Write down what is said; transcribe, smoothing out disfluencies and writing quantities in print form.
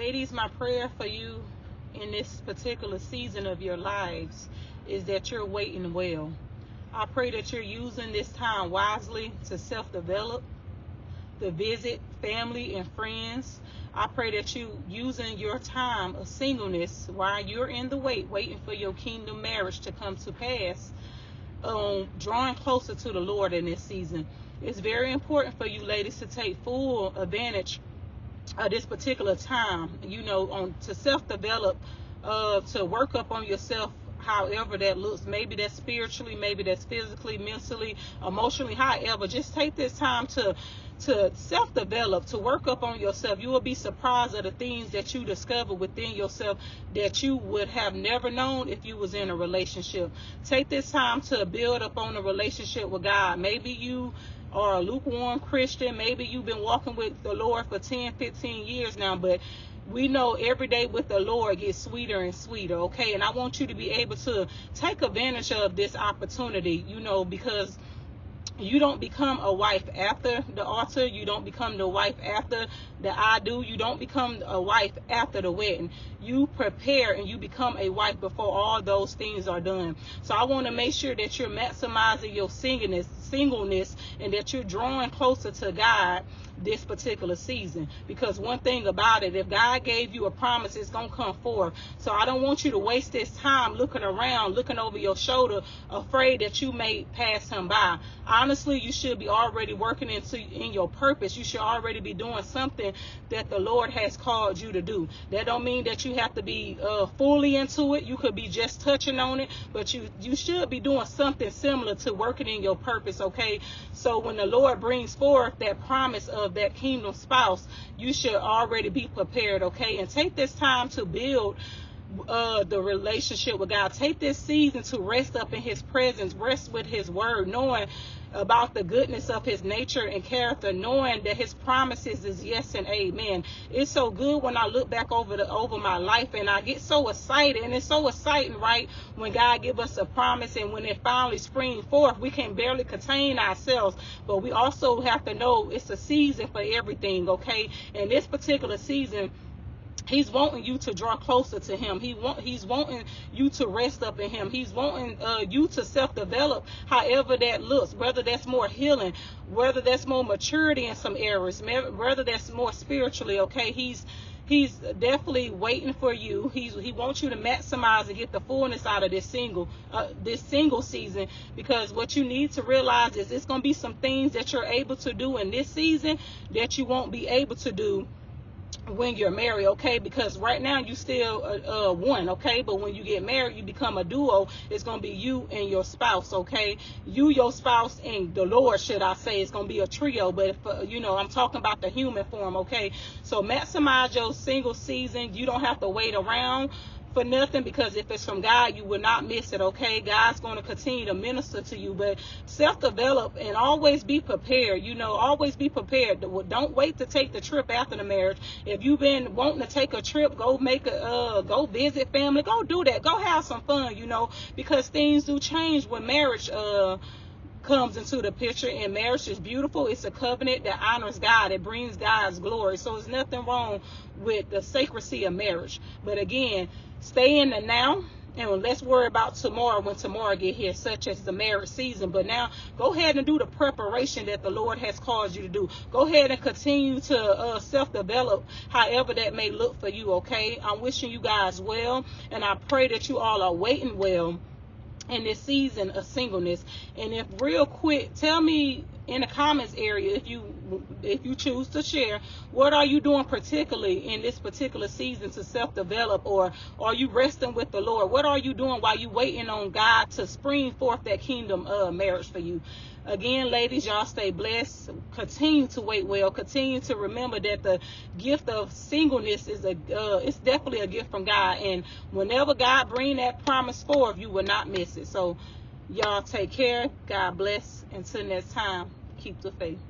Ladies, my prayer for you in this particular season of your lives is that you're waiting well. I pray that you're using this time wisely to self-develop, to visit family and friends. I pray that you using your time of singleness while you're in the waiting for your kingdom marriage to come to pass, drawing closer to the Lord in this season. It's very important for you ladies to take full advantage this particular time, to self-develop, to work up on yourself, however that looks. Maybe that's spiritually, maybe that's physically, mentally, emotionally, however. Just take this time to self-develop, to work up on yourself. You will be surprised at the things that you discover within yourself that you would have never known if you was in a relationship. Take this time to build up on a relationship with God. Maybe you are a lukewarm Christian. Maybe you've been walking with the Lord for 10, 15 years now, but we know every day with the Lord gets sweeter and sweeter, okay? And I want you to be able to take advantage of this opportunity, because you don't become a wife after the altar. You don't become the wife after the I do. You don't become a wife after the wedding. You prepare and you become a wife before all those things are done. So I want to make sure that you're maximizing your singleness and that you're drawing closer to God this particular season, because one thing about it, if God gave you a promise, it's gonna come forth. So I don't want you to waste this time looking around, looking over your shoulder, afraid that you may pass him by. Honestly, you should be already working in your purpose. You should already be doing something that the Lord has called you to do. That don't mean that you have to be fully into it. You could be just touching on it, but you should be doing something similar to working in your purpose, okay? So when the Lord brings forth that promise of that kingdom spouse, you should already be prepared, okay? And take this time to build the relationship with God. Take this season to rest up in his presence, rest with his word, knowing about the goodness of his nature and character, knowing that his promises is yes and amen. It's so good when I look back over my life and I get so excited, and it's so exciting, right, when God give us a promise and when it finally springs forth, we can barely contain ourselves. But we also have to know it's a season for everything, okay? And this particular season, he's wanting you to draw closer to him. He's wanting you to rest up in him. He's wanting you to self-develop, however that looks, whether that's more healing, whether that's more maturity in some areas, whether that's more spiritually, okay? He's definitely waiting for you. He wants you to maximize and get the fullness out of this single season, because what you need to realize is it's going to be some things that you're able to do in this season that you won't be able to do when you're married, okay? Because right now you still one, okay? But when you get married, you become a duo. It's going to be you and your spouse, okay? You, your spouse, and the Lord, should I say. It's going to be a trio, but if, I'm talking about the human form, okay? So maximize your single season. You don't have to wait around for nothing, because if it's from God, you will not miss it, okay? God's going to continue to minister to you, but self-develop and always be prepared. Always be prepared. Don't wait to take the trip after the marriage. If you've been wanting to take a trip, go visit family, go do that, go have some fun, because things do change when marriage comes into the picture, and marriage is beautiful. It's a covenant that honors God. It brings God's glory. So there's nothing wrong with the sacredcy of marriage. But again, stay in the now, and let's worry about tomorrow when tomorrow get here, such as the marriage season. But now go ahead and do the preparation that the Lord has caused you to do. Go ahead and continue to self-develop, however that may look for you, okay? I'm wishing you guys well, and I pray that you all are waiting well in this season of singleness. And if real quick, tell me in the comments area, if you choose to share, what are you doing particularly in this particular season to self-develop, or are you resting with the Lord? What are you doing while you waiting on God to spring forth that kingdom marriage for you? Again, ladies, y'all stay blessed. Continue to wait well. Continue to remember that the gift of singleness is it's definitely a gift from God. And whenever God bring that promise forth, you will not miss it. So y'all take care. God bless. Until next time, keep the faith.